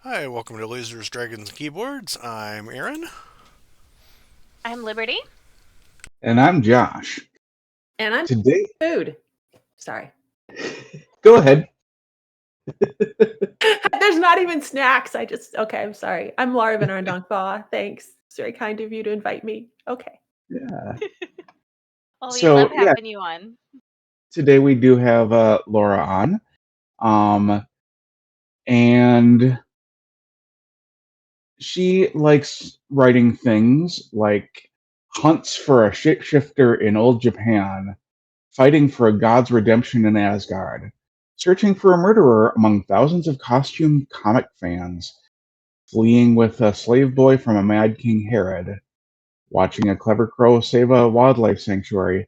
Hi, welcome to Lasers, Dragons, and Keyboards. I'm Aaron. I'm Liberty. And I'm Josh. And I'm Today, food. Sorry. go ahead. There's not even snacks. I'm sorry. I'm Laura VanArendonk Baugh. Thanks. It's very kind of you to invite me. Okay. Yeah. Well, we love So yeah, having you on. today we do have Laura on, and she likes writing things like hunts for a shapeshifter in old Japan, fighting for a god's redemption in Asgard, searching for a murderer among thousands of costume comic fans, fleeing with a slave boy from a mad King Herod, watching a clever crow save a wildlife sanctuary,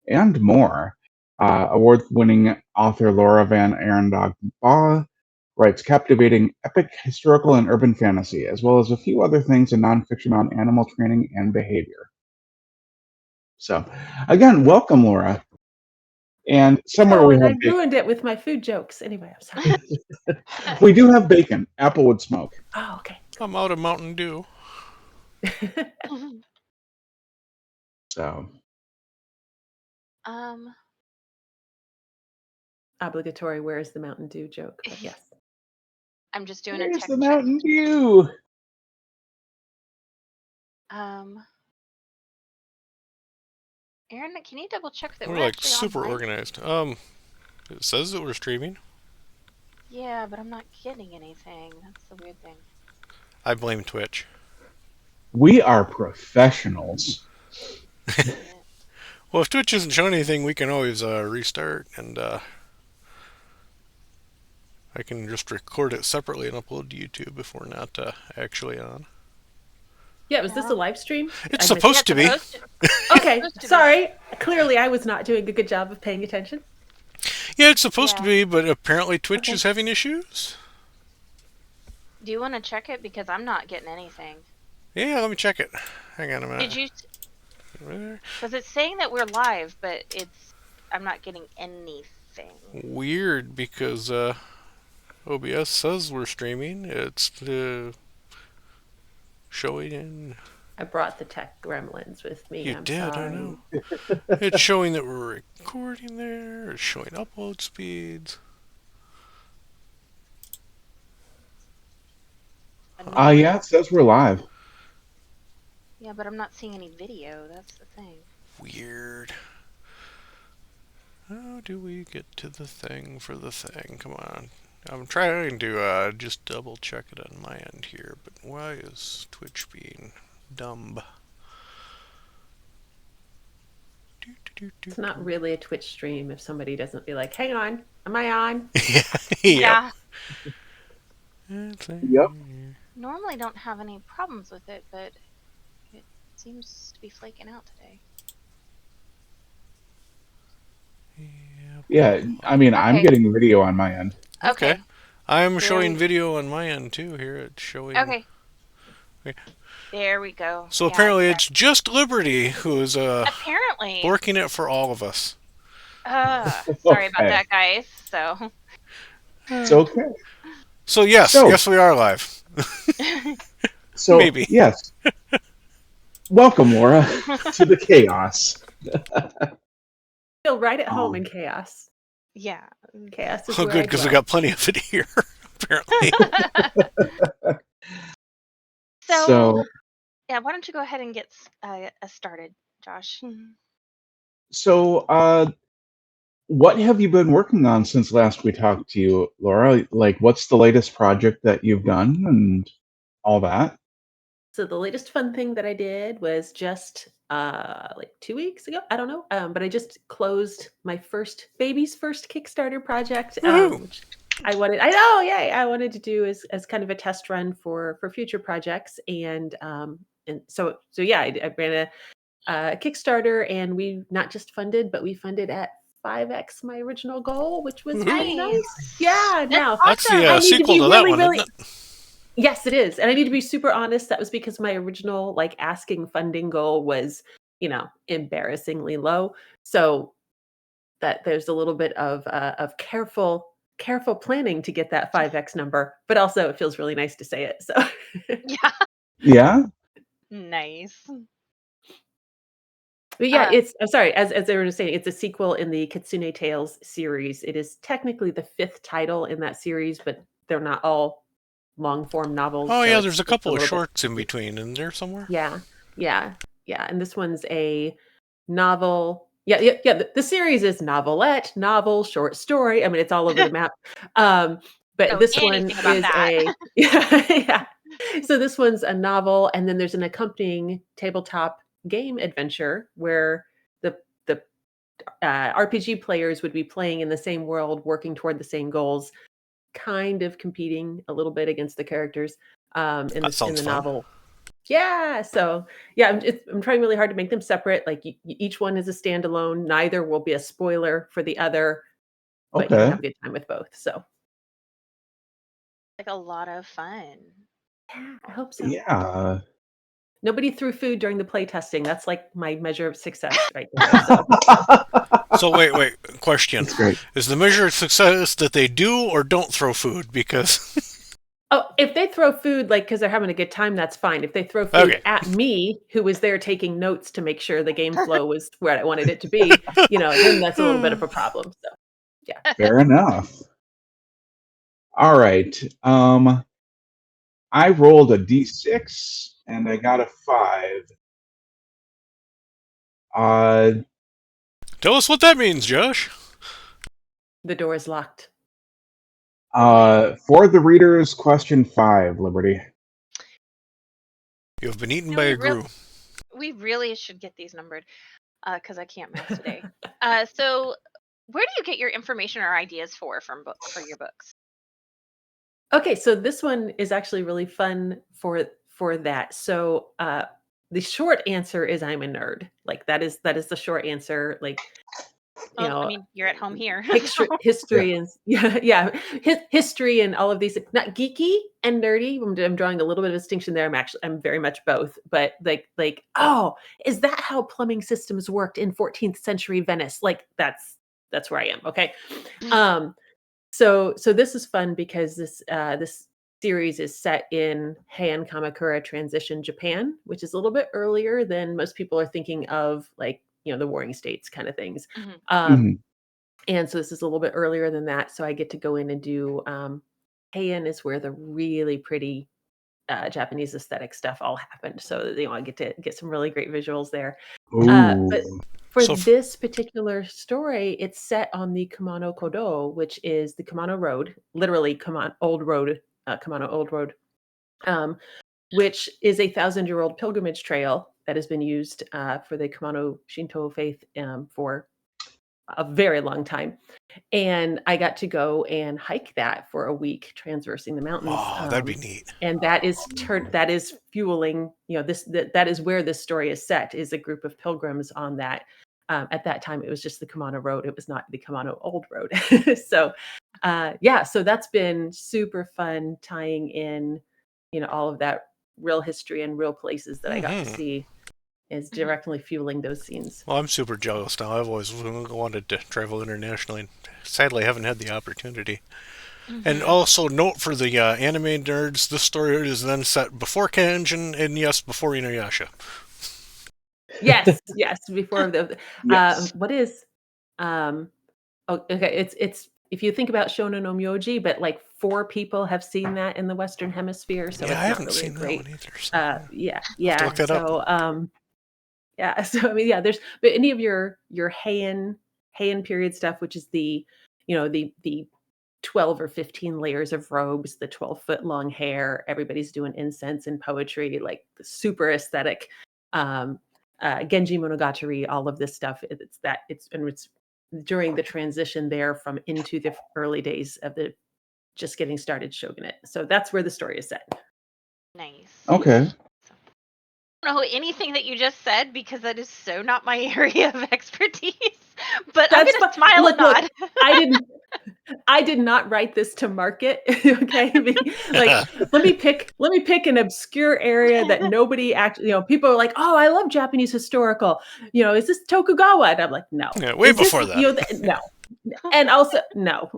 and more. Award-winning author Laura VanArendonk Baugh writes captivating epic historical and urban fantasy, as well as a few other things in nonfiction on animal training and behavior. So, again, welcome, Laura. And somewhere we and have I ruined it with my food jokes. Anyway, I'm sorry. we do have bacon. Applewood smoke. Oh, okay. I'm out of Mountain Dew. So, um, Obligatory. Where's the Mountain Dew joke? But yes. I'm just doing a here's tech the check. Mountain Dew. Aaron, can you double check that We're we're like actually super online? organized. It says that we're streaming. Yeah, but I'm not getting anything. That's the weird thing. I blame Twitch. We are professionals. Yeah. Well, if Twitch isn't showing anything, we can always restart, and I can just record it separately and upload to YouTube if we're not actually on. Yeah, was this a live stream? It's I missed supposed to be. Okay, supposed to be. sorry. Clearly, I was not doing a good job of paying attention. Yeah, it's supposed to Yeah. be, but apparently Twitch Okay. is having issues. Do you want to check it? Because I'm not getting anything. Yeah, let me check it. Hang on a minute. Did you? There. Because it's saying that we're live, but I'm not getting anything. Weird, because OBS says we're streaming. It's showing in. I brought the tech gremlins with me. You I'm did, sorry. I know. It's showing that we're recording there. It's showing upload speeds. Yeah, it says we're live. Yeah, but I'm not seeing any video. That's the thing. Weird. How do we get to the thing for the thing? Come on. I'm trying to just double check it on my end here, but why is Twitch being dumb? It's not really a Twitch stream if somebody doesn't be like, hang on, am I on? Yeah. Yep. Normally don't have any problems with it, but it seems to be flaking out today. Yeah, I mean, I'm Okay. getting video on my end. Okay. I'm There showing we- video on my end too. Here it's showing. Okay. Okay. There we go. So Yeah, apparently it's just Liberty who's apparently working it for all of us. sorry about Okay. that, guys. So It's okay. So yes, So- yes we are live. So, Maybe. yes. Welcome, Laura, to the chaos. Feel right at home in chaos. yeah. Chaos is Oh, where good, I because we dwell. got plenty of it here. Apparently. So yeah, why don't you go ahead and get us started, Josh? So, what have you been working on since last we talked to you, Laura? Like, what's the latest project that you've done and all that? So the latest fun thing that I did was just like 2 weeks ago. I don't know, but I just closed my baby's first Kickstarter project, Woohoo. which I wanted. I know, yay! I wanted to do as kind of a test run for future projects, and so yeah, I ran a Kickstarter, and we not just funded, but we funded at 5x my original goal, which was really nice. Yeah, now That's the I need to sequel be to that really, one, really. isn't it? Yes, it is. And I need to be super honest. That was because my original asking funding goal was, embarrassingly low. So that there's a little bit of careful careful planning to get that 5x number, but also it feels really nice to say it. So Yeah. Yeah. Nice. but yeah, Uh, I'm sorry, as they were just saying, it's a sequel in the Kitsune Tales series. It is technically the 5th title in that series, but they're not all long form novels, Oh so yeah, there's a it's a couple of little bit. shorts in between in there somewhere. Yeah, yeah, yeah. And this one's a novel. Yeah, yeah, yeah. The series is novelette, novel, short story. I mean, it's all over the map. But know this one anything about is that. a yeah, yeah. So this one's a novel, and then there's an accompanying tabletop game adventure where the RPG players would be playing in the same world, working toward the same goals, kind of competing a little bit against the characters in That in sounds the fun. novel. Yeah, so yeah, I'm trying really hard to make them separate. Like each one is a standalone. Neither will be a spoiler for the other, but you can Okay. have a good time with both. So Like a lot of fun. yeah, I hope so. Yeah. Nobody threw food during the play testing. That's like my measure of success right there. So So wait, question. That's great. Is the measure of success that they do or don't throw food? Because oh, if they throw food like because they're having a good time, that's fine. If they throw food okay. at me, who was there taking notes to make sure the game flow was where I wanted it to be, then that's a little bit of a problem. So yeah. Fair enough. All right. I rolled a d6 and I got a 5. Uh, Tell us what that means, Josh. The door is locked. for the readers, question 5, Liberty. You have been eaten No, by we a real grue. we really should get these numbered because I can't math today. So where do you get your information or ideas for your books? Okay, so this one is actually really fun for that. So the short answer is I'm a nerd. Like that is the short answer. Like you Well, I know, mean, you're at home here. history, So. Yeah. history and yeah, history and all of these. Not geeky and nerdy. I'm drawing a little bit of distinction there. I'm very much both. But like oh, is that how plumbing systems worked in 14th century Venice? Like that's where I am. Okay. Um, so this is fun because this series is set in Heian Kamakura transition Japan, which is a little bit earlier than most people are thinking of, like the Warring States kind of things. Mhm. Um, Mhm. and so this is a little bit earlier than that. So I get to go in and do Heian is where the really pretty Japanese aesthetic stuff all happened. So I get to get some really great visuals there. But Ooh. for So this particular story, it's set on the Kumano Kodo, which is the Kumano Road, literally Kumano Old Road, um, which is a 1,000-year-old pilgrimage trail that has been used for the Kumano Shinto faith for a very long time. And I got to go and hike that for a week, transversing the mountains. oh, that'd be neat. And that is fueling, that is where this story is set, is a group of pilgrims on that. At that time, it was just the Kumano Road. It was not the Kumano Old Road. So, so that's been super fun tying in, all of that real history and real places that I got to Mhm. see is Mhm. directly fueling those scenes. Well, I'm super jealous now. I've always wanted to travel internationally. Sadly, I haven't had the opportunity. And Mhm. also, note for the anime nerds, this story is then set before Kenshin and yes, before Inuyasha. Yes, yes, before the Yes. what is oh, okay, it's if you think about Shonen no Myoji, but like 4 people have seen that in the Western Hemisphere, so Yeah, I it's not haven't really a seen that great one either. So yeah. yeah, I'll have to yeah. look that up. So yeah, so I mean yeah, there's but any of your Heian period stuff, which is the 12 or 15 layers of robes, the 12-foot long hair, everybody's doing incense and poetry, like the super aesthetic. Um, Genji Monogatari, all of this stuff. It's during the transition there from into the early days of the just getting started shogunate. So that's where the story is set. Nice. Okay. I don't know anything that you just said because that is so not my area of expertise. But I'm That's gonna fine. smile and Look, nod. I did not write this to market. Okay. Like, let me pick an obscure area that nobody actually, people are like, oh, I love Japanese historical. Is this Tokugawa? And I'm like, no. Yeah, way Is this, before that. no. And also, no,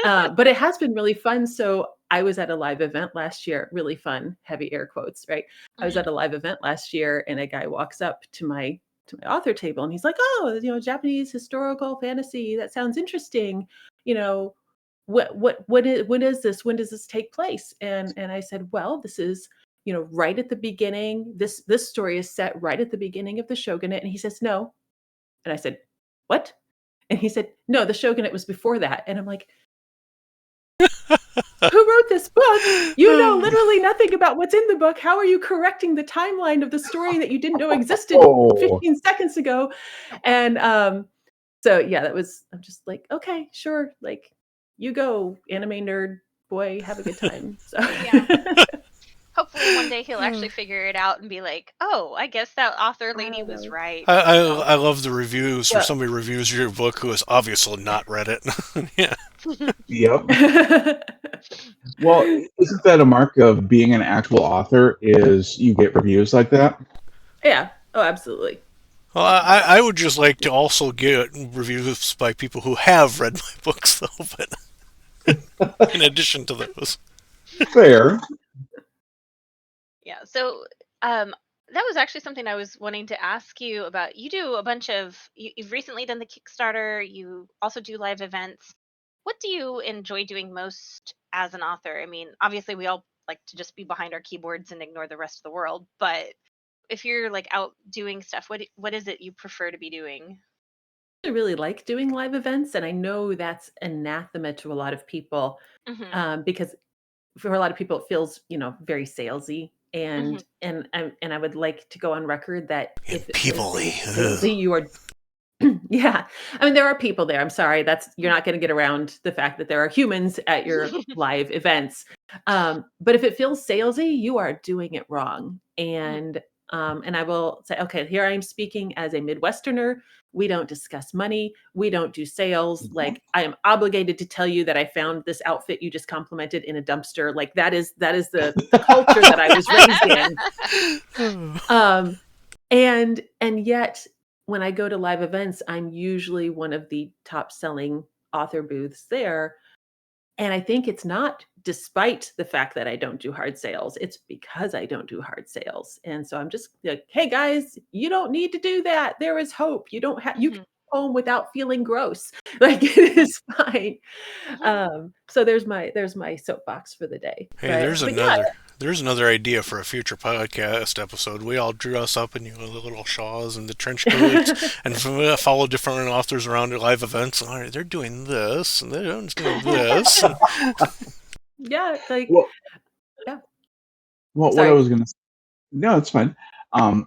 but it has been really fun. So I was at a live event last year, really fun, heavy air quotes, right? I was Mhm. at a live event last year and a guy walks up to my author table and he's like, "Oh, Japanese historical fantasy, that sounds interesting. You know, when is this? When does this take place?" And I said, "Well, this is, right at the beginning. This story is set right at the beginning of the shogunate." And he says, "No." And I said, "What?" And he said, "No, the shogunate was before that." And I'm like, "Who wrote this book? You know literally nothing about what's in the book. How are you correcting the timeline of the story that you didn't know existed Oh, 15 seconds ago?" And so yeah, I'm just like, "Okay, sure. Like, you go, anime nerd boy, have a good time." So Yeah. Hopefully one day he'll actually figure it out and be like, "Oh, I guess that author I lady don't was know. right." I love the reviews where Well, somebody reviews your book who has obviously not read it. Yeah. yep. Well, isn't that a mark of being an actual author? Is you get reviews like that? yeah. Oh, absolutely. Well, I would just like to also get reviews by people who have read my books, though, but in addition to those. Fair. Yeah. So, that was actually something I was wanting to ask you about. You do a bunch of, you've recently done the Kickstarter, you also do live events. What do you enjoy doing most as an author? I mean, obviously, we all like to just be behind our keyboards and ignore the rest of the world, but if you're like out doing stuff, what is it you prefer to be doing? I really like doing live events, and I know that's anathema to a lot of people, Hmm. because for a lot of people it feels, very salesy, Hmm. and I would like to go on record that And if it feels peoply. Ugh. salesy, you are yeah. I mean, there are people there. I'm sorry, that's you're not going to get around the fact that there are humans at your live events. But if it feels salesy, you are doing it wrong. And I will say, okay, here I am speaking as a Midwesterner. We don't discuss money. We don't do sales. Like, I am obligated to tell you that I found this outfit you just complimented in a dumpster. Like, that is the culture that I was raised in. Um, and yet when I go to live events, I'm usually one of the top selling author booths there. And I think it's not despite the fact that I don't do hard sales, it's because I don't do hard sales. And so I'm just like, "Hey guys, you don't need to do that. There is hope. You can Hmm. go home without feeling gross." Like, it is fine. So there's my soapbox for the day. Hey, But yeah, there's another idea for a future podcast episode. We all dress up in the little shawls and the trench coats and follow different authors around at live events. All right, they're doing this and they're doing this. And yeah, like, Well, yeah. what I Sorry. was gonna say, no, it's fine.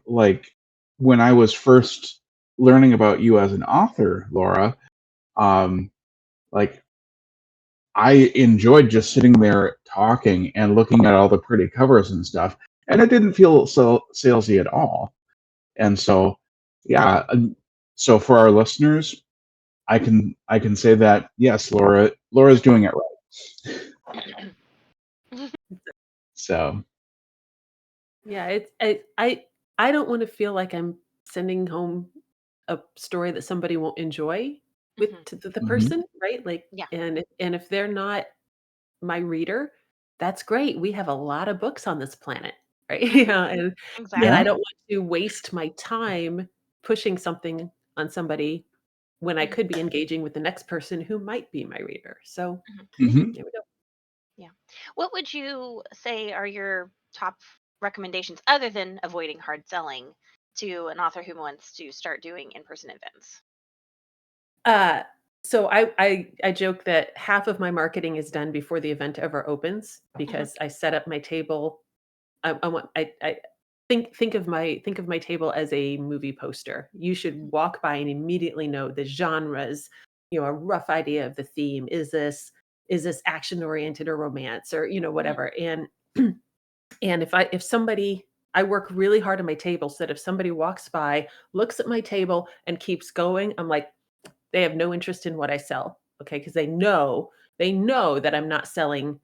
Like when I was first learning about you as an author, Laura, um, like I enjoyed just sitting there talking and looking at all the pretty covers and stuff, and it didn't feel so salesy at all. And so, yeah. So for our listeners, I can say that yes, Laura's doing it right. So, Yeah, I don't wanna feel like I'm sending home a story that somebody won't enjoy with Hmm. to the mhm. person, right? Like, Yeah. and if they're not my reader, that's great. We have a lot of books on this planet, right? Hmm. And I Yeah. Exactly. don't want to waste my time pushing something on somebody when I Hmm. could be engaging with the next person who might be my reader. So, Hmm. Hmm. there we go. Yeah. What would you say are your top recommendations other than avoiding hard selling to an author who wants to start doing in-person events? Uh, so I joke that half of my marketing is done before the event ever opens Hmm. because I set up my table. I want I think of my table as a movie poster. You should walk by and immediately know the genres, a rough idea of the theme. Is this action oriented or romance or Hmm. whatever. And if somebody I work really hard on my table so that if somebody walks by, looks at my table and keeps going, I'm like, they have no interest in what I sell, okay? Because they know that I'm not selling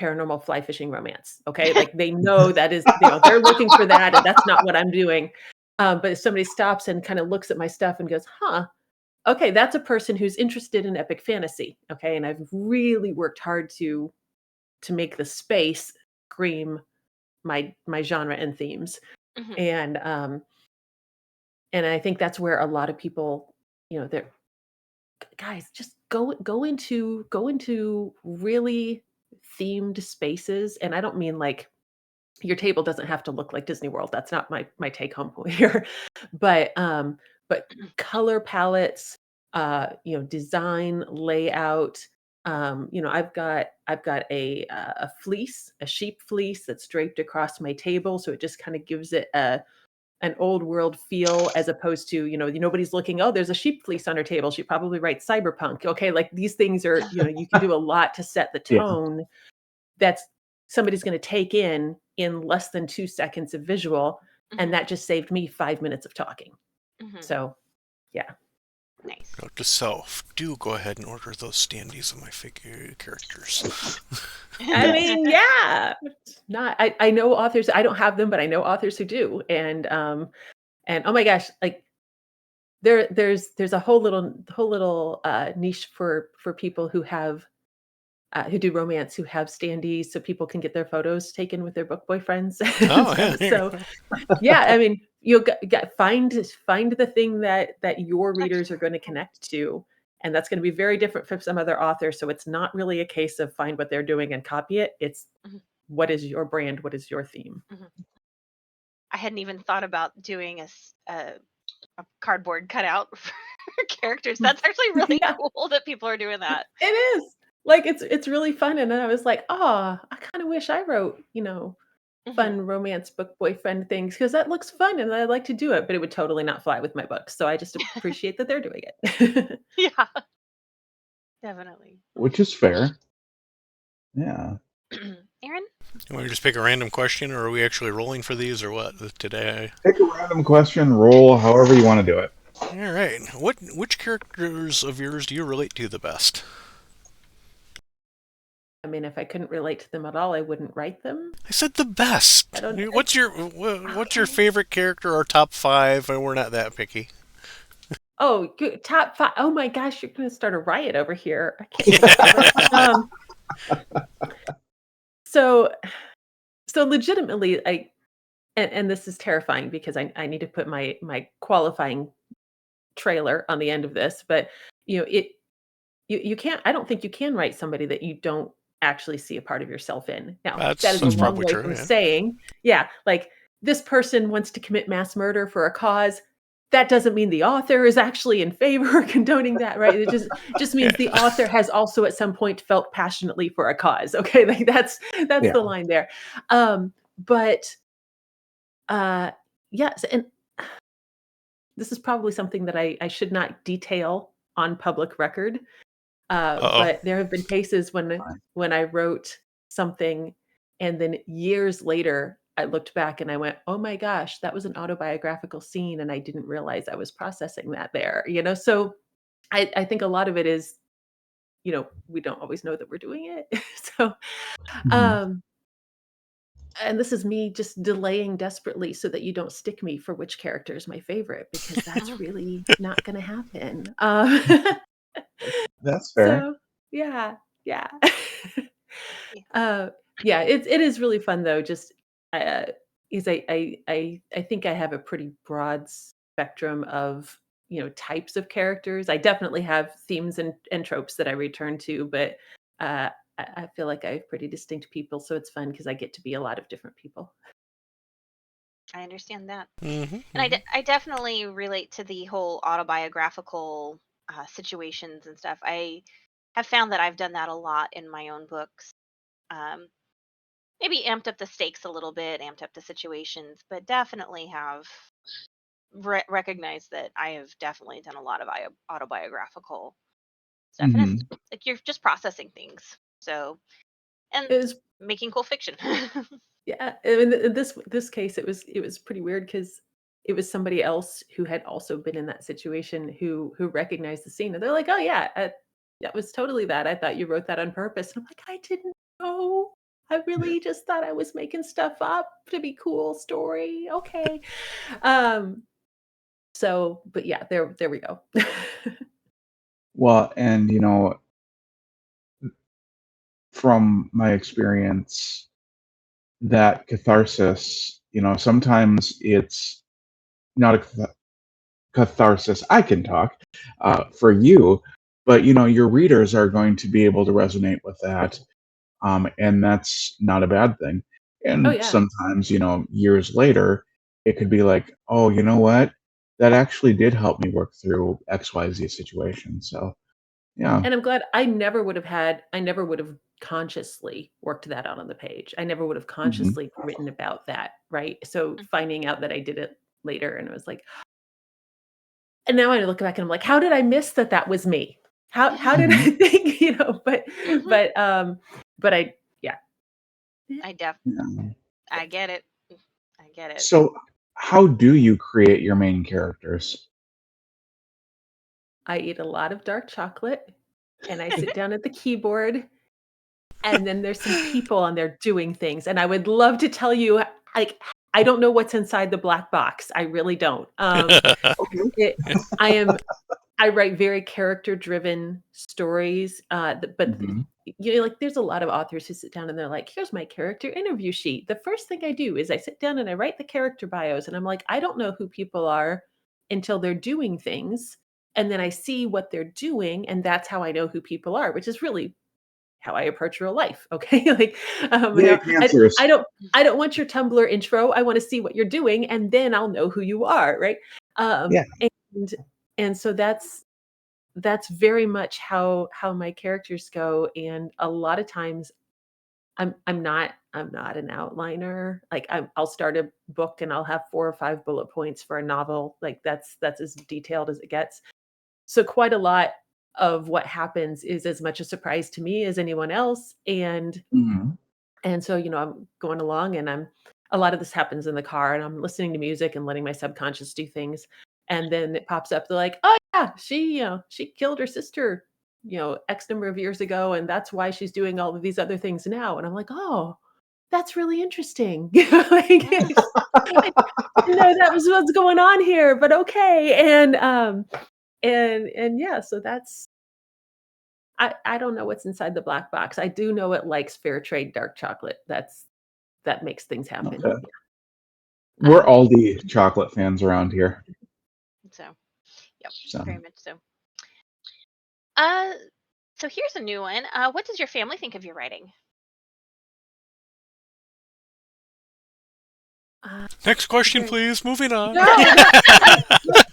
paranormal fly fishing romance, okay? Like, they know that is they're looking for that, and that's not what I'm doing. But if somebody stops and kinda looks at my stuff and goes, "Huh, okay, that's a person who's interested in epic fantasy. Okay, and I've really worked hard to make the space scream my genre and themes. Mhm. And and I think that's where a lot of people, they're guys, just go into really themed spaces. And I don't mean like your table doesn't have to look like Disney World. That's not my take home point here. But color palettes, design, layout. I've got a fleece, a sheep fleece that's draped across my table, so it just kind of gives it an old world feel, as opposed to, nobody's looking, oh, there's a sheep fleece on her table. She probably writes cyberpunk. Okay, like these things are, you can do a lot to set the Yeah. tone that's somebody's going to take in less than 2 seconds of visual, and Mhm. that just saved me 5 minutes of talking. Mhm. So, yeah. Nice. Note to self: do go ahead and order those standees of my figure characters. I mean, yeah. Not I know authors, I don't have them, but I know authors who do. And oh my gosh, like there's a whole little niche for people who do romance, who have standees so people can get their photos taken with their book boyfriends and Oh yeah, stuff. there you So, go. yeah, I mean, you'll find the thing that your readers Actually, are going to connect to, and that's going to be very different from some other authors. So it's not really a case of find what they're doing and copy it. It's mhm, what is your brand, what is your theme. mhm. I hadn't even thought about doing a cardboard cutout for characters. That's actually really Yeah, cool that people are doing that. it is. Like it's really fun, and then I was like, oh, I kind of wish I wrote, Mhm. fun romance book boyfriend things, because that looks fun and I like to do it, but it would totally not fly with my books. So I just appreciate that they're doing it. Yeah, definitely. Which is fair. Yeah. Aaron? You want to just pick a random question, or are we actually rolling for these, or what today? Pick a random question, roll however you want to do it. All right. Which characters of yours do you relate to the best? I mean, if I couldn't relate to them at all, I wouldn't write them. I said the I best. don't. What's your Okay. favorite character or top five? And we're not that picky. Oh, good. Top five. Oh my gosh, you're going to start a riot over here. I can't even remember. So, so legitimately, and this is terrifying because I need to put my qualifying trailer on the end of this, but it you can't. I don't think you can write somebody that you don't actually see a part of yourself in. Now, that That's is a that's Mhm. long probably way true. from Yeah. saying, yeah, like this person wants to commit mass murder for a cause. That doesn't mean the author is actually in favor of condoning that, right? It just means the Yeah. author has also at some point felt passionately for a cause. Okay, like that's Yeah. the line there. But uh yes, and this is probably something that I should not detail on public record. Uh But there have been cases Fine. when I wrote something, and then years later I looked back and I went, "Oh my gosh, that was an autobiographical scene, and I didn't realize I was processing that there." So I think a lot of it is, we don't always know that we're doing it. So, Mhm. um, and this is me just delaying desperately so that you don't stick me for which character is my favorite, because that's Mhm. really not going to happen. That's fair. So yeah, yeah. Yeah. uh, yeah, it is really fun though. Just uh, is I think I have a pretty broad spectrum of types of characters. I definitely have themes and tropes that I return to, but I feel like I have pretty distinct people, so it's fun because I get to be a lot of different people. I understand that. And Mm-hmm. I definitely relate to the whole autobiographical situations and stuff. I have found that I've done that a lot in my own books. Um, Maybe amped up the stakes a little bit, amped up the situations, but definitely have recognized that I have definitely done a lot of autobiographical stuff. And it's Mhm. like you're just processing things. So, and It was making cool fiction. Yeah, in this case, it was pretty weird because it was somebody else who had also been in that situation who recognized the scene, and they're like, "Oh yeah, that was totally that. I thought you wrote that on purpose." And I'm like, "I didn't know. I really just thought I was making stuff up to be cool story. Okay." Um, but yeah, there we go. Well, and from my experience, that catharsis, sometimes it's not a catharsis. I can talk for you, but your readers are going to be able to resonate with that, and that's not a bad thing. Oh And yeah. sometimes, years later, it could be like, oh, you know what? That actually did help me work through XYZ situation. So, yeah. And I'm glad I never would have consciously worked that out on the page. I never would have Hmm. consciously written about that, right? So Mhm. finding out that I did it later and I was like, and now I look back and I'm like, how did I miss that that was me? How did Hmm. I think, but Mhm. but um but I yeah. I def Yeah. I get it. I get it. So, how do you create your main characters? I eat a lot of dark chocolate and I sit down at the keyboard and then there's some people on there doing things and I would love to tell you like I don't know what's inside the black box. I really don't. Okay. It I am I write very character driven stories but Hmm. like there's a lot of authors who sit down and they're like, here's my character interview sheet. The first thing I do is I sit down and I write the character bios and I'm like, I don't know who people are until they're doing things and then I see what they're doing and that's how I know who people are, which is really how I approach real life. Okay. Like, Yay, I cancers. don't, I don't want your Tumblr intro. I want to see what you're doing and then I'll know who you are. Right. Yeah. And, and so that's very much how my characters go. And a lot of times I'm not an outliner. Like I'll start a book and I'll have 4 or 5 bullet points for a novel. Like that's as detailed as it gets. So quite a lot of what happens is as much a surprise to me as anyone else. Hmm. And so, I'm going along and a lot of this happens in the car and I'm listening to music and letting my subconscious do things. And then it pops up, they're like, oh yeah, she killed her sister, X number of years ago, and that's why she's doing all of these other things now. And I'm like, oh, that's really interesting. Like, I didn't know that was what's going on here, but okay. And yeah, so that's I don't know what's inside the black box. I do know it likes fair trade dark chocolate. That makes things happen. Okay. Yeah. We're Okay. Aldi chocolate fans around here. So, yep, So, very much so. Uh, so here's a new one. What does your family think of your writing? Uh, Next question, very please. Moving on. no, no, I look,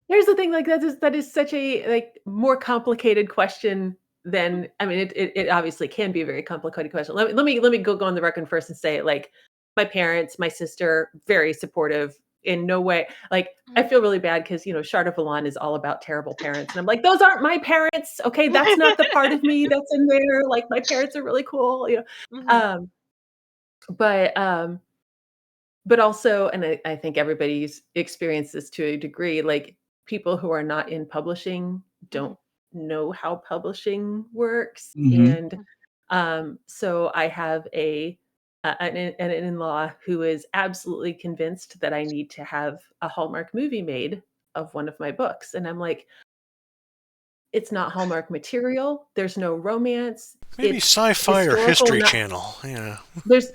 here's the thing, like, that is such a, like, more complicated question than I mean, it obviously can be a very complicated question. Let me go on the record first and say, like, my parents, my sister, very supportive, in no way like, I Mhm. feel really bad because Shard of Valon is all about terrible parents, and I'm like, "Those aren't my parents, okay? That's not the part of me that's in there, like, my parents are really cool," Mhm. Um, but, but also, and I think everybody's experienced this to a degree, like people who are not in publishing Mhm. don't know how publishing works. hmm. And so I have an in-law who is absolutely convinced that I need to have a Hallmark movie made of one of my books. And I'm like, it's not Hallmark material. There's no romance. Maybe It's sci-fi or historical, History not Channel. Yeah.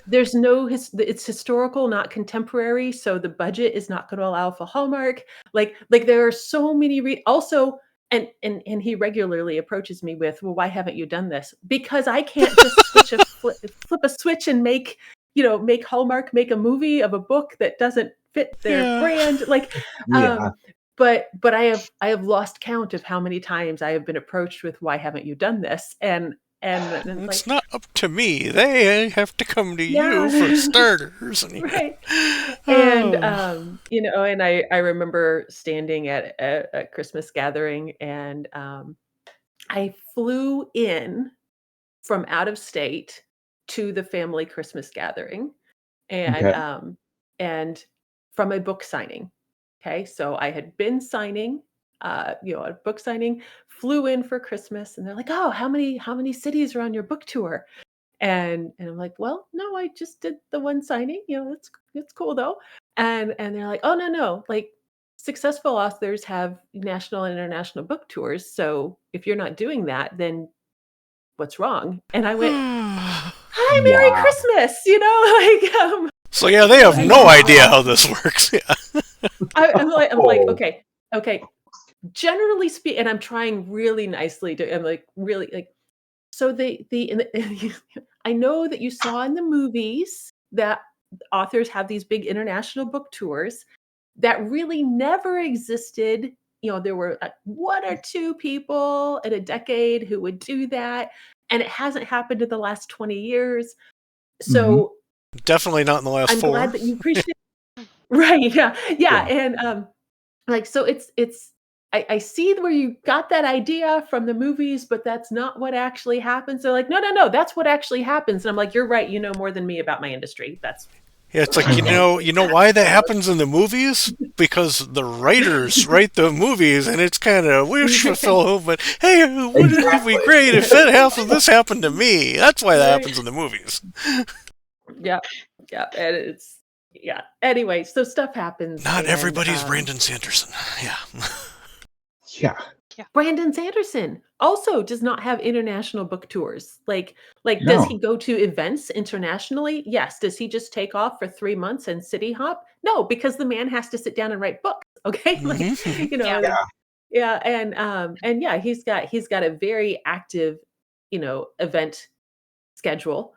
there's no it's historical, not contemporary, so the budget is not gonna allow for Hallmark. Like, there are so many also and he regularly approaches me with, "Well, why haven't you done this?" Because I can't just flip a switch and make Hallmark make a movie of a book that doesn't fit their Yeah. brand, like, Yeah. but I have lost count of how many times I have been approached with, "Why haven't you done this?" And it's It's like, not up to me. They have to come to you for yeah. starters. Right. And, Oh. and I remember standing at a Christmas gathering and, I flew in from out of state to the family Christmas gathering and, Okay. um, and from a book signing. Okay. So I had been signing, a book signing, flew in for Christmas and they're like, "Oh, how many cities are on your book tour?" And I'm like, "Well, no, I just did the one signing, it's cool though." And they're like, "Oh, no, no, like successful authors have national and international book tours. So if you're not doing that, then what's wrong? And I went, hi, Merry Wow. Christmas, you know, like, So yeah, they have I no know. idea how this works. Yeah. I'm like, Oh. okay. Generally speaking, and I'm trying really nicely to, I'm like, really like, so I know that you saw in the movies that authors have these big international book tours that really never existed. You know, there were one or two people in a decade who would do that, and it hasn't happened in the last 20 years. Mhm. So Definitely not in the last I'm 4. glad that you appreciate right, yeah. Yeah. And, like, so it's I see where you got that idea from the movies, but that's not what actually happens. They're like, "No, no, no, that's what actually happens." And I'm like, "You're right, you know more than me about my industry." That's Yeah, it's like you know why that happens in the movies? Because the writers write the movies, and it's kind of wish fulfillment. Hey, wouldn't it be Exactly. great if this happened to me? That's why that right. happens in the movies. Yeah. Yeah, and it's yeah. Anyway, so stuff happens Not and, everybody's Brandon Sanderson. Yeah. Yeah. Brandon Sanderson also does not have international book tours. Like does he No. go to events internationally? Yes. Does he just take off for 3 months and city hop? No, because the man has to sit down and write books. Okay? Like, Hmm. you know, Yeah. Yeah. yeah, and yeah, he's got a very active, event schedule,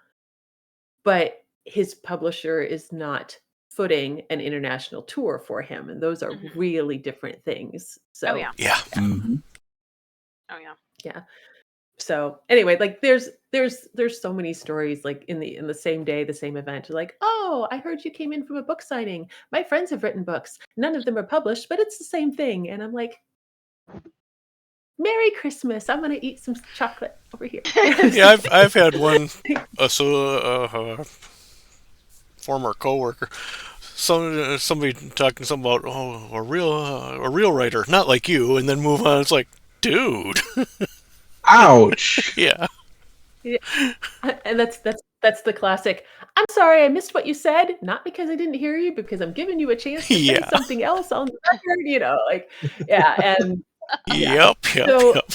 but his publisher is not footing an international tour for him, and those are Mhm. really different things. Oh So, yeah. Yeah. Mhm. Oh yeah. yeah. So anyway, like there's so many stories like in the same day, the same event. Like, oh, I heard you came in from a book signing. My friends have written books. None of them are published, but it's the same thing. And I'm like, Merry Christmas. I'm gonna eat some chocolate over here. Yeah, I've had one. Former coworker. Somebody talking something about a real writer, not like you, and then move on. It's like, dude. Ouch. Yeah. Yeah, and that's the classic. I'm sorry, I missed what you said. Not because I didn't hear you, because I'm giving you a chance to say Yeah. something else on the record. Like, yeah, and yeah. Yep. Yep. So Yep.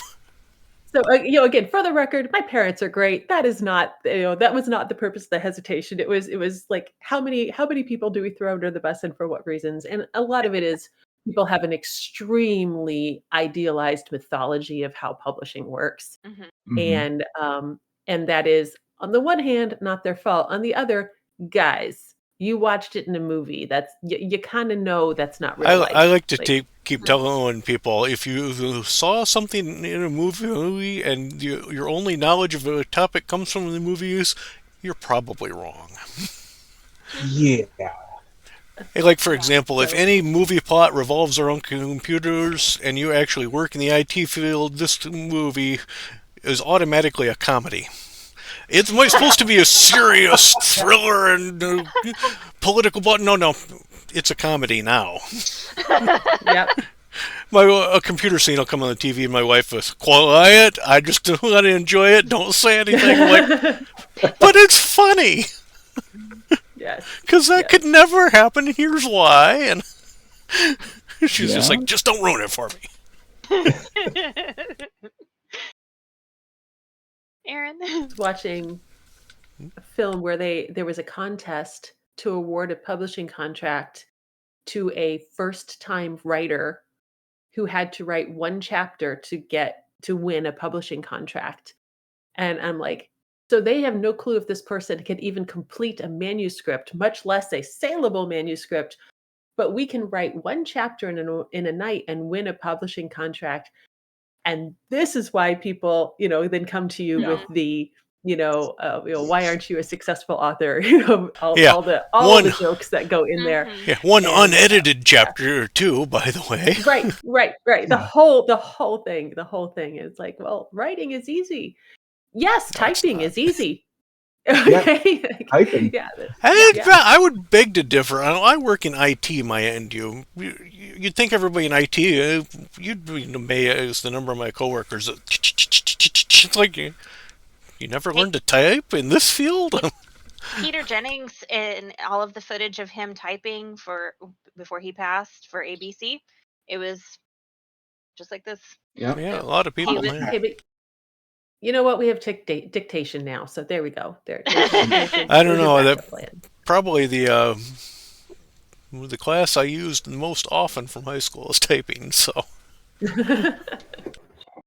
So, again, for the record, my parents are great. That is not, that was not the purpose of the hesitation. It was like, how many people do we throw under the bus and for what reasons? And a lot of it is people have an extremely idealized mythology of how publishing works. Mhm. Mhm. And that is, on the one hand, not their fault. On the other, guys, you watched it in a movie. That's you kind of know that's not real I life. like to Like, keep Mhm. telling people if you saw something in a movie and your only knowledge of a topic comes from the movies, you're probably wrong. Yeah. Hey, like for Yeah. example, if so any movie plot revolves around computers and you actually work in the IT field, this movie is automatically a comedy. It's supposed to be a serious thriller and political, but no, it's a comedy now. yep. A computer scene will come on the TV, and my wife is quiet. I just don't want to enjoy it. Don't say anything. I'm like, but it's funny Yes. because that Yes. could never happen. And here's why. And she's just Yeah. like, just don't ruin it for me. Aaron. Watching a film where there was a contest to award a publishing contract to a first-time writer who had to write one chapter to win a publishing contract. And I'm like, so they have no clue if this person can even complete a manuscript, much less a saleable manuscript, but we can write one chapter in a night and win a publishing contract. And this is why people, then come to you with Mhm. the, why aren't you a successful author? All, Yeah, all the all of one the jokes that go in there. Mhm. yeah one And unedited yeah, chapter or two, by the way. right. The Yeah. whole thing is like, well, writing is easy. Yes, No, it's typing not. is easy. Yeah. Okay. Typing. Yeah. Yeah. Yeah. I would beg to differ. I work in IT, my end. You'd think everybody in IT, you'd be amazed the number of my coworkers. It's like you never Hey, learned to type in this field. Peter Jennings and all of the footage of him typing before he passed for ABC. It was just like this. Yep. Yeah, a So lot of he people. was. Yeah. Okay, but you know what? We have dictation now, so there we go. I don't There's your know. That backup plan. probably the class I used most often from high school is typing. So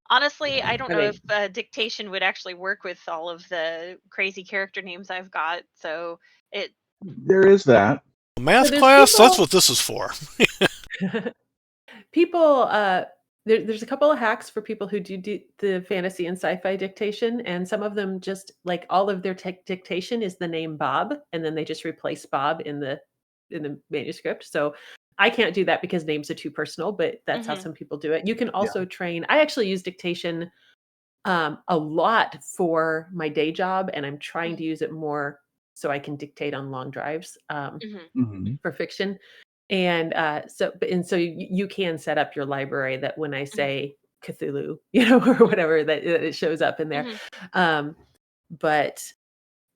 Honestly, I don't I know mean, if dictation would actually work with all of the crazy character names I've got. So it. There is that. so math there's class, that's people what this is for. people there's a couple of hacks for people who do the fantasy and sci-fi dictation, and some of them just like all of their dictation is the name Bob, and then they just replace Bob in the manuscript. So I can't do that because names are too personal, but that's how Mhm. some people do it. You can Yeah. also train. I actually use dictation a lot for my day job, and I'm trying to use it more so I can dictate on long drives. Mhm. Mhm. For fiction. And so you can set up your library that when I Mhm. say Cthulhu, you know, or whatever, that it shows up in there. Mhm. Um, but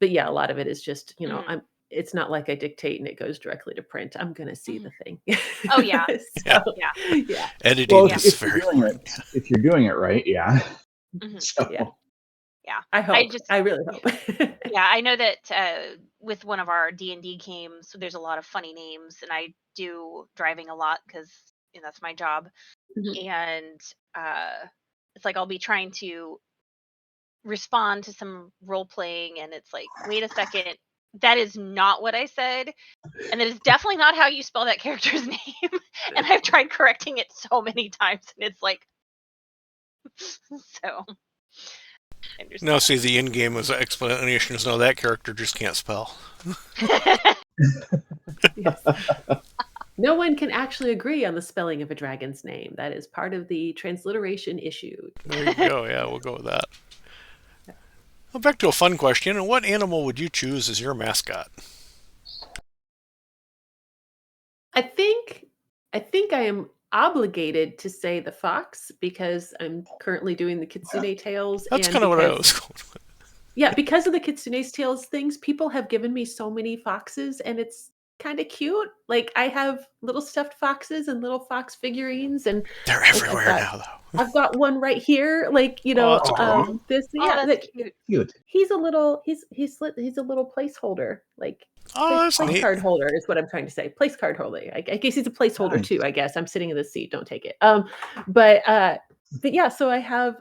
yeah, a lot of it is just, you know, Mhm. it's not like I dictate and it goes directly to print. I'm gonna see Mhm. the thing. Oh yeah. Yeah, So Yeah. yeah. editing Well, Yeah. is if you're very doing important. it, if you're doing it right, yeah. Mhm. So Yeah. Yeah. I I hope. just. I really Yeah. hope. Yeah, I know that with one of our D&D games, there's a lot of funny names, and I do driving a lot because that's my job. Mhm. And it's like I'll be trying to respond to some role playing, and it's like, wait a second, that is not what I said, and that is definitely not how you spell that character's name. And I've tried correcting it so many times, and it's like, so I Now, understand. see, the in-game explanation is no, that character just can't spell. Yes. No one can actually agree on the spelling of a dragon's name. That is part of the transliteration issue. There you go. Yeah, we'll go with that. Well, back to a fun question. What animal would you choose as your mascot? I think I am obligated to say the fox because I'm currently doing the Kitsune Tales, That's and kind of what I because was going with. yeah, because of the Kitsune Tales things, people have given me so many foxes, and it's kind of cute. Like I have little stuffed foxes and little fox figurines, and They're like everywhere now, though. I've got one right here. Like Oh, that's adorable. this Oh, yeah, that's like cute. cute. he's a little he's a little placeholder, like Oh, that's place neat. card holder is what I'm trying to say. Place card holder. I guess he's a placeholder too. Nice. I guess I'm sitting in the seat. Don't take it. But yeah. So I have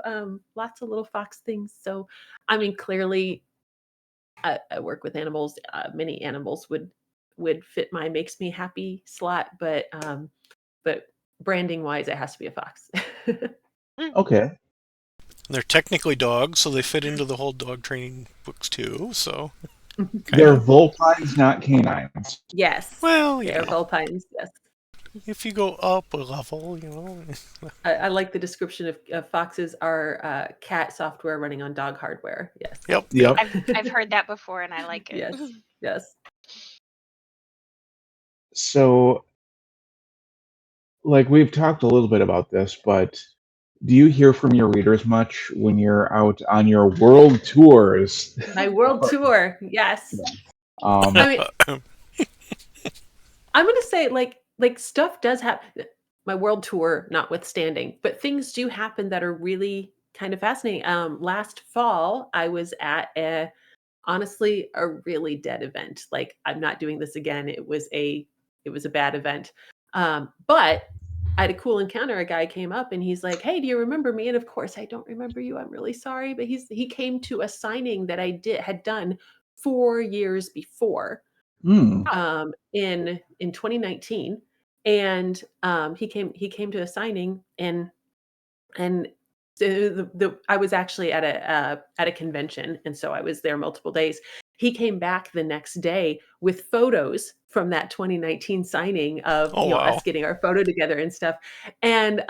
lots of little fox things. So I mean, clearly, I work with animals. Many animals would fit my makes me happy slot, but branding wise, it has to be a fox. Mm. Okay. They're technically dogs, so they fit into the whole dog training books too. So, kind They're of. vulpines, not canines. Yes, Well, they are vulpines. Yes. if you go up a level, I like the description of foxes are cat software running on dog hardware. Yes. Yep, yep. Yep. I've heard that before, and I like it. Yes. Yes. So, like we've talked a little bit about this, but do you hear from your readers much when you're out on your world tours? My world tour. Yes. Um, I mean, I'm gonna say like stuff does happen. My world tour notwithstanding, but things do happen that are really kind of fascinating. Last fall, I was at honestly a really dead event. Like I'm not doing this again. It was a bad event. But I had a cool encounter. A guy came up and he's like, "Hey, do you remember me?" And of course, I don't remember you. I'm really sorry, but he came to a signing that I had done 4 years before, hmm, Oh. in 2019, and he came to a signing, and the I was actually at a convention, and so I was there multiple days. He came back the next day with photos from that 2019 signing of, Oh, wow. us getting our photo together and stuff. And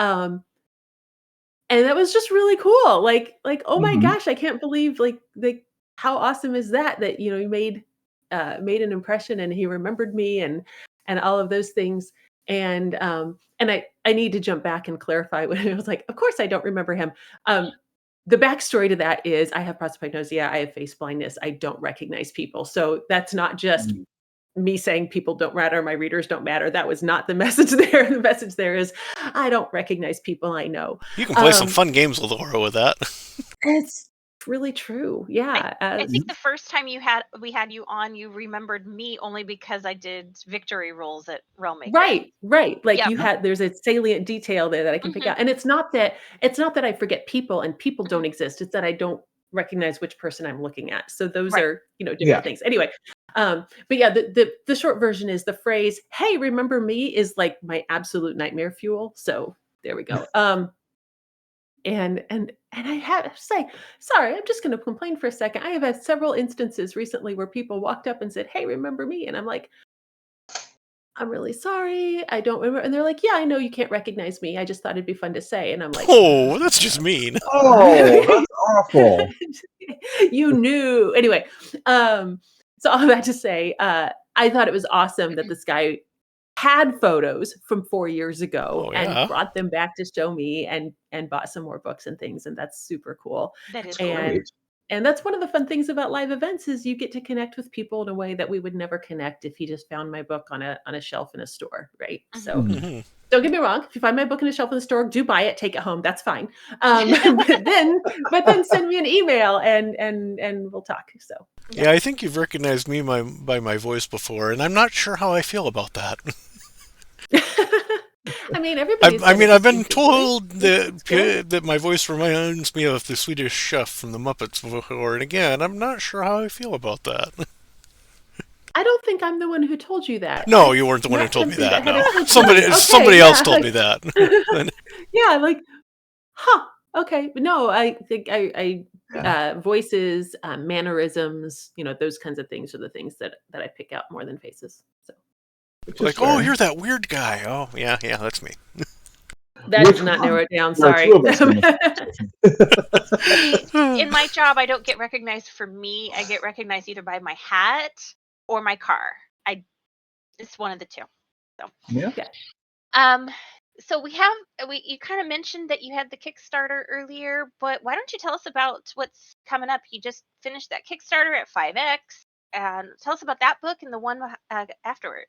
that was just really cool. Like, oh my mhm. gosh, I can't believe like how awesome is that he made an impression and he remembered me and all of those things. And I need to jump back and clarify when I was like, of course I don't remember him. The backstory to that is I have prosopagnosia, I have face blindness, I don't recognize people. So that's not just me saying people don't matter, my readers don't matter. That was not the message there. The message there is, I don't recognize people I know. You can play some fun games with Laura with that. It's really true. Yeah. I think the first time we had you on, you remembered me only because I did victory rolls at Realmaker. Right. Like Yep. there's a salient detail there that I can pick out. And it's not that I forget people and people don't exist. It's that I don't recognize which person I'm looking at. So those Right. are, different Yeah. things. Anyway, but yeah, the short version is the phrase, "Hey, remember me?" is like my absolute nightmare fuel. So there we go. And I have to say, sorry, I'm just going to complain for a second. I have had several instances recently where people walked up and said, "Hey, remember me?" And I'm like, "I'm really sorry. I don't remember." And they're like, "Yeah, I know you can't recognize me. I just thought it'd be fun to say." And I'm like, Oh, that's just mean. Oh, that's awful. You knew. Anyway, so all that to say, I thought it was awesome that this guy had photos from 4 years ago Oh, yeah. and brought them back to show me and bought some more books and things, and that's super cool. That is And Great. and that's one of the fun things about live events is you get to connect with people in a way that we would never connect if you just found my book on a shelf in a store, right? So Mhm. don't get me wrong. If you find my book in a shelf in the store, do buy it, take it home. That's fine. But then send me an email and we'll talk. So Yeah, I think you've recognized me by my voice before, and I'm not sure how I feel about that. I mean, everybody's. I've been distinctive voice. told That's good. that my voice reminds me of the Swedish chef from the Muppets before, and again, I'm not sure how I feel about that. I don't think I'm the one who told you that. No, That's you weren't the one who not told me something that. had No, occurred to somebody me. Okay, somebody yeah, else told me like- that. Yeah, like, huh? Okay, but no, I think I voices, mannerisms, those kinds of things are the things that I pick out more than faces. So Which is Like, oh, fair. you're that weird guy. Oh, yeah, that's me. that Which does not one? narrow it down. There are Sorry. two of us in this conversation. See, in my job, I don't get recognized for me. I get recognized either by my hat or my car. It's one of the two. So, Yeah. so you kind of mentioned that you had the Kickstarter earlier, but why don't you tell us about what's coming up? You just finished that Kickstarter at 5X, and tell us about that book and the one after it.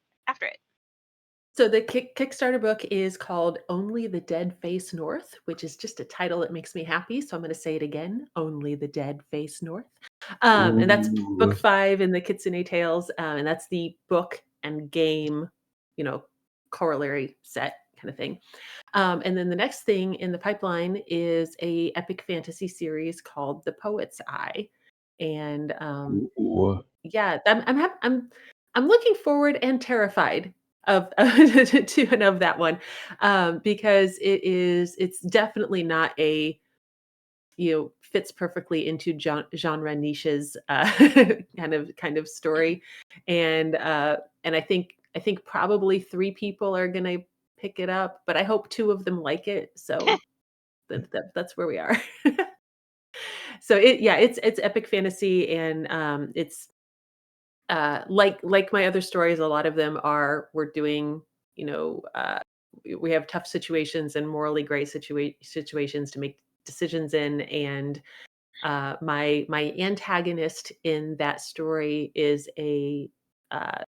So the Kickstarter book is called Only the Dead Face North, which is just a title that makes me happy. So I'm going to say it again, Only the Dead Face North. And that's book Ooh. 5 in the Kitsune Tales. And that's the book and game, corollary set kind of thing. And then the next thing in the pipeline is a epic fantasy series called The Poet's Eye. And Ooh. yeah, I'm looking forward and terrified of of that one, because it's definitely not a fits perfectly into genre niches, kind of story, and I think probably 3 people are gonna pick it up, but I hope 2 of them like it. So that's where we are. So it's epic fantasy, and it's like my other stories, a lot of them we're doing, we have tough situations and morally gray situations to make decisions in, and my antagonist in that story is a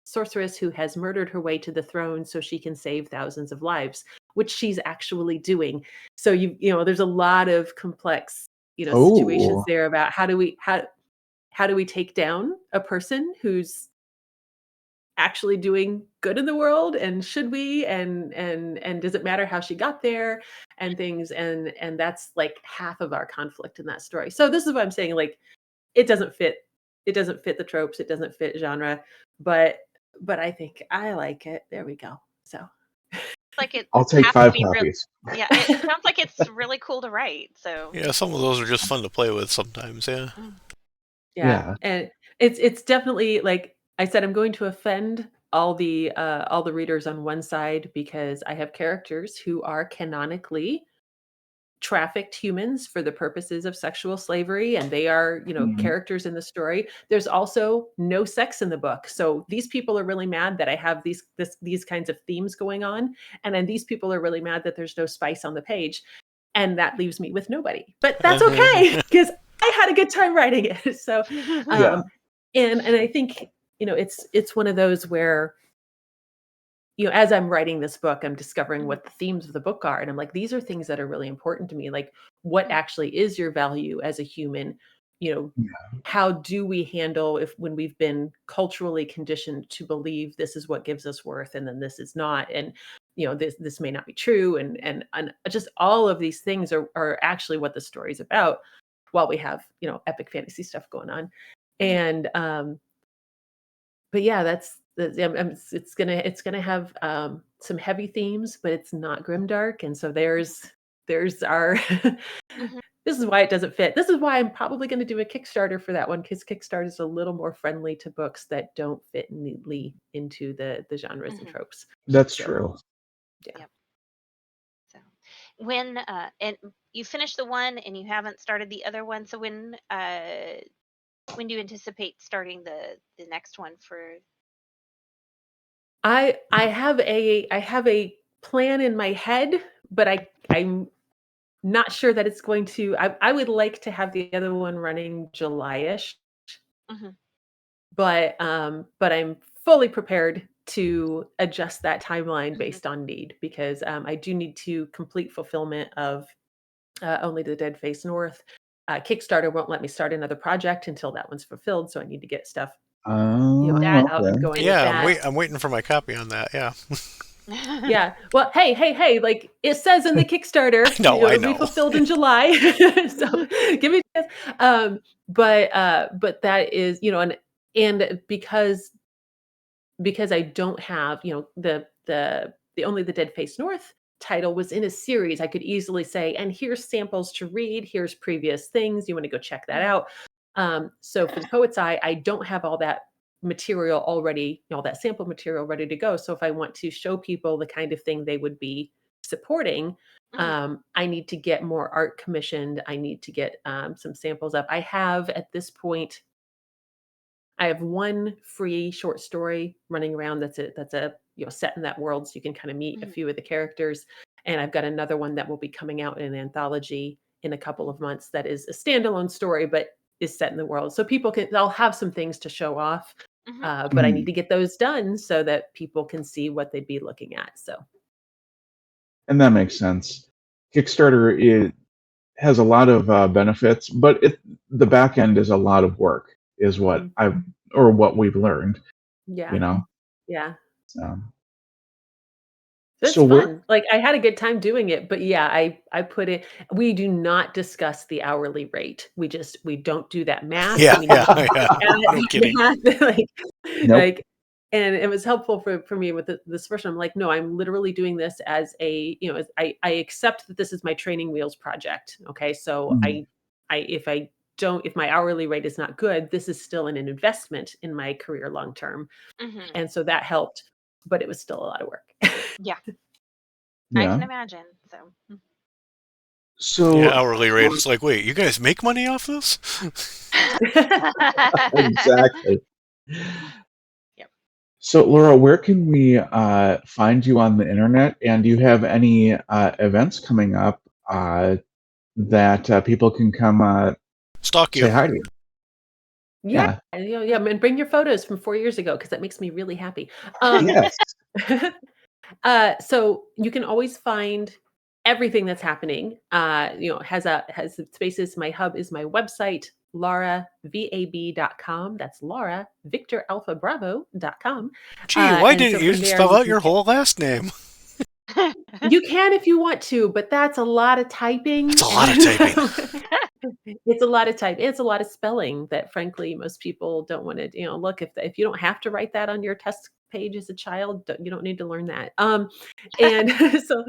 sorceress who has murdered her way to the throne so she can save thousands of lives, which she's actually doing. So there's a lot of complex situations Oh. there about how do we take down a person who's actually doing good in the world, and should we, and does it matter how she got there, and things, and that's like half of our conflict in that story. So this is what I'm saying, like, it doesn't fit the tropes, it doesn't fit genre, but I think I like it. There we go. So Like it I'll take has to 5 be copies. yeah, it sounds like it's really cool to write. So Yeah, some of those are just fun to play with sometimes. Yeah. yeah, Yeah. and it's definitely, like I said, I'm going to offend all the readers on one side, because I have characters who are canonically trafficked humans for the purposes of sexual slavery, and they are Mhm. characters in the story. There's also no sex in the book, so these people are really mad that I have these kinds of themes going on, and then these people are really mad that there's no spice on the page, and that leaves me with nobody. But that's okay, because I had a good time writing it. So Yeah. and I think it's one of those where, as I'm writing this book, I'm discovering Mhm. what the themes of the book are. And I'm like, these are things that are really important to me. Like, what Mhm. actually is your value as a human? How do we handle when we've been culturally conditioned to believe this is what gives us worth and then this is not? And, this may not be true. And just all of these things are actually what the story's about, while we have, epic fantasy stuff going on. Mhm. And, but yeah, it's gonna have some heavy themes, but it's not grimdark, and so there's our Mhm. this is why it doesn't fit. This is why I'm probably going to do a Kickstarter for that one, because Kickstarter is a little more friendly to books that don't fit neatly into the genres and Mhm. tropes. That's So true. yeah. Yep. So and you finished the one and you haven't started the other one. So when do you anticipate starting the next one for? I have a plan in my head, but I'm not sure that it's going to. I would like to have the other one running July-ish, Mhm. but I'm fully prepared to adjust that timeline Mhm. based on need, because I do need to complete fulfillment of Only the Dead Face North. Kickstarter won't let me start another project until that one's fulfilled, so I need to get stuff Oh, That out and okay. going with Yeah, that. I'm waiting for my copy on that. Yeah. Yeah. Well, hey, like it says in the Kickstarter, I it'll be know. fulfilled in July. So give me a chance. But that is, and because I don't have, the Only the Dead Face North title was in a series, I could easily say, and here's samples to read, here's previous things, you want to go check that Mhm. out. So for the Poet's Eye, I don't have all that material already, all that sample material ready to go. So if I want to show people the kind of thing they would be supporting, Mhm. I need to get more art commissioned. I need to get some samples up. I have at this point, I have one free short story running around that's a set in that world, so you can kind of meet a Mhm. few of the characters. And I've got another one that will be coming out in an anthology in a couple of months that is a standalone story, but is set in the world. So they'll have some things to show off. Mhm. But I Mhm. need to get those done so that people can see what they'd be looking at. So And that makes sense. Kickstarter has a lot of benefits, but the back end is a lot of work, is mhm. what we've learned. You Yeah. know. Yeah. Um, It's so where? fun. Like, I had a good time doing it, but yeah, I put it we do not discuss the hourly rate. We don't do that math. Yeah, We need yeah, to yeah. add No kidding. that math, Nope. like, and it was helpful for me with this first one. I'm like, no, I'm literally doing this as as I accept that this is my training wheels project. Okay. So Mhm. if my hourly rate is not good, this is still an investment in my career long term. Mhm. And so that helped, but it was still a lot of work. Yeah, I Yeah. can imagine. So. Yeah, So hourly rate. It's like, wait, you guys make money off this? exactly. Yep. So Laura, where can we find you on the internet? And do you have any events coming up that people can come Stalk say you. hi to you? Yeah, Yeah. yeah, and bring your photos from 4 years ago, because that makes me really happy. Um, Yes. so you can always find everything that's happening. Has spaces. My hub is my website, lauravab.com. That's Laura Victor Alpha Bravo.com. Gee, why And didn't so you from there spell you out can your whole last name? you can if you want to, but that's a lot of That's typing, a lot of typing. and it's a lot of type. It's a lot of spelling that, frankly, most people don't want to. Look, if you don't have to write that on your test page as a child, you don't need to learn that. And so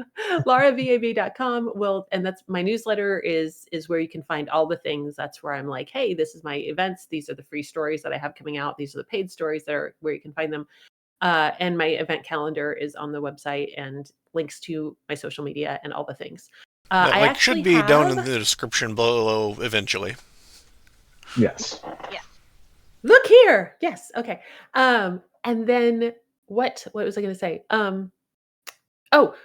lauravab.com will, and that's my newsletter is where you can find all the things. That's where I'm like, hey, this is my events. These are the free stories that I have coming out. These are the paid stories that are where you can find them. And my event calendar is on the website, and links to my social media and all the things. That I like should actually be down have in the description below eventually. Yes. Yes. look here. Yes. Okay. And then what was I going to say? Oh,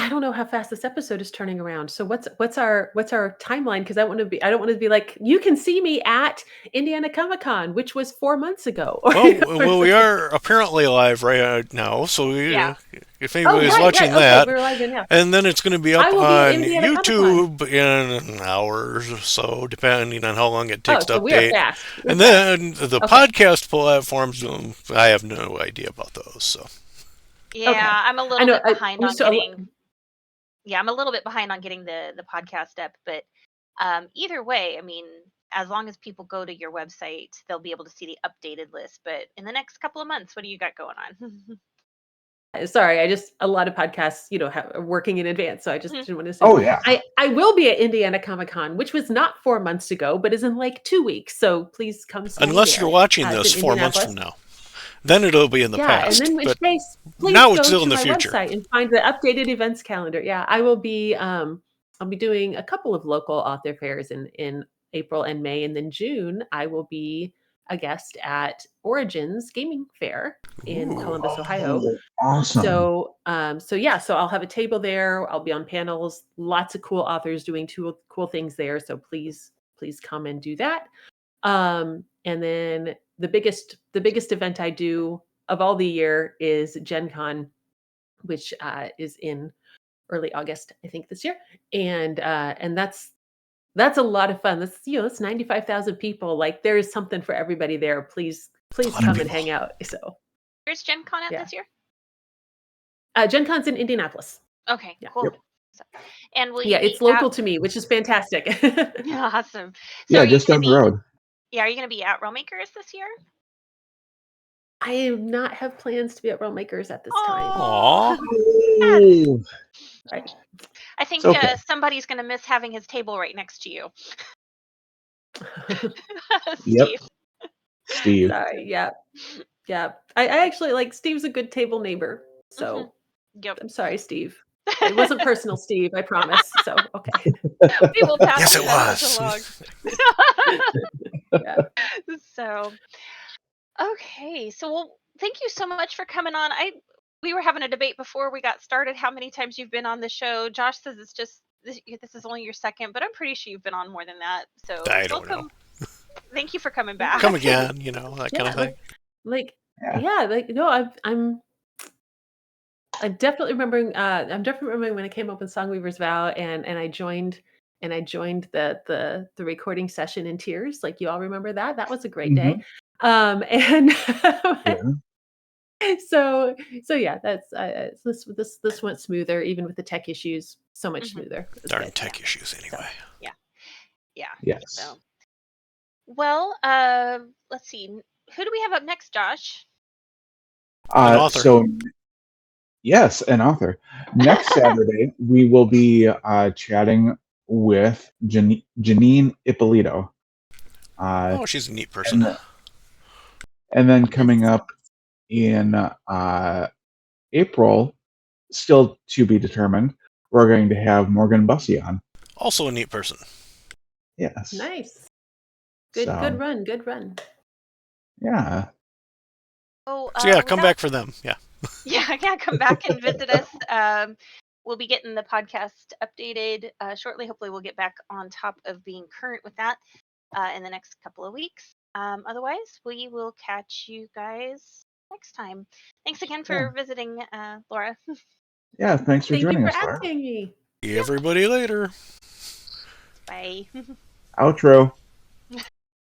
I don't know how fast this episode is turning around. So what's our timeline? Because I don't want to be like, you can see me at Indiana Comic Con, which was 4 months ago. Well, we are apparently live right now, so if anybody's watching that, we're live now. and then it's going to be up I will be at on Indiana YouTube in an hour or so, depending on how long it takes to so we are update. fast. And then the podcast platforms, I have no idea about those. So Yeah, I'm a little bit behind on getting. Yeah, I'm a little bit behind on getting the podcast up, but either way, I mean, as long as people go to your website, they'll be able to see the updated list. But in the next couple of months, what do you got going on? Sorry, a lot of podcasts, are working in advance, so I just didn't want to say. Oh yeah, I will be at Indiana Comic Con, which was not 4 months ago, but is in like 2 weeks. So please come see me. Unless you're watching this 4 months from now, then it'll be in the past. And then in which case, please now go it's still to in the my future. website and find the updated events calendar. Yeah, I will be. I'll be doing a couple of local author fairs in April and May, and then June I will be a guest at Origins Gaming Fair in Columbus, Ohio. Awesome. So I'll have a table there. I'll be on panels. Lots of cool authors doing cool things there. So please come and do that. And then the biggest event I do of all the year is Gen Con, which is in early August, I think, this year. And that's a lot of fun. That's 95,000 people. Like, there is something for everybody there. Please come and hang out. So where's Gen Con at this year? Gen Con's in Indianapolis. Okay, cool. Yep. And it's local to me, which is fantastic. Awesome. So just down the road. Yeah, are you going to be at Realmakers this year? I do not have plans to be at Realmakers at this time. Aww. Right. I think somebody's going to miss having his table right next to you. Steve. Sorry, yeah. I actually Steve's a good table neighbor. So I'm sorry, Steve. It wasn't personal, Steve, I promise. So okay. We will pass yes, it was. Yeah. So okay. So thank you so much for coming on. We were having a debate before we got started how many times you've been on the show. Josh says it's just this is only your second, but I'm pretty sure you've been on more than that. So I don't know. Thank you for coming back. Come again, that kind of thing. I'm definitely remembering. When I came up with Songweaver's Vow, and I joined the recording session in tears. Like, you all remember that? That was a great day. And so yeah, that's this went smoother, even with the tech issues. So much smoother. Darn tech issues, anyway. So, yeah. Yes. So, well, let's see. Who do we have up next, Josh? An author. So, yes, an author. Next Saturday, we will be chatting with Janine Ippolito. She's a neat person. And then coming up in April, still to be determined, we're going to have Morgan Bussey on. Also a neat person. Yes. Nice. Good run. Yeah. So come back for them. Yeah. Come back and visit us. We'll be getting the podcast updated shortly. Hopefully we'll get back on top of being current with that in the next couple of weeks. Otherwise, we will catch you guys next time. Thanks again for visiting, Laura. Yeah, thanks for joining us, Thank you for Laura. asking me. See everybody later. Bye. Outro.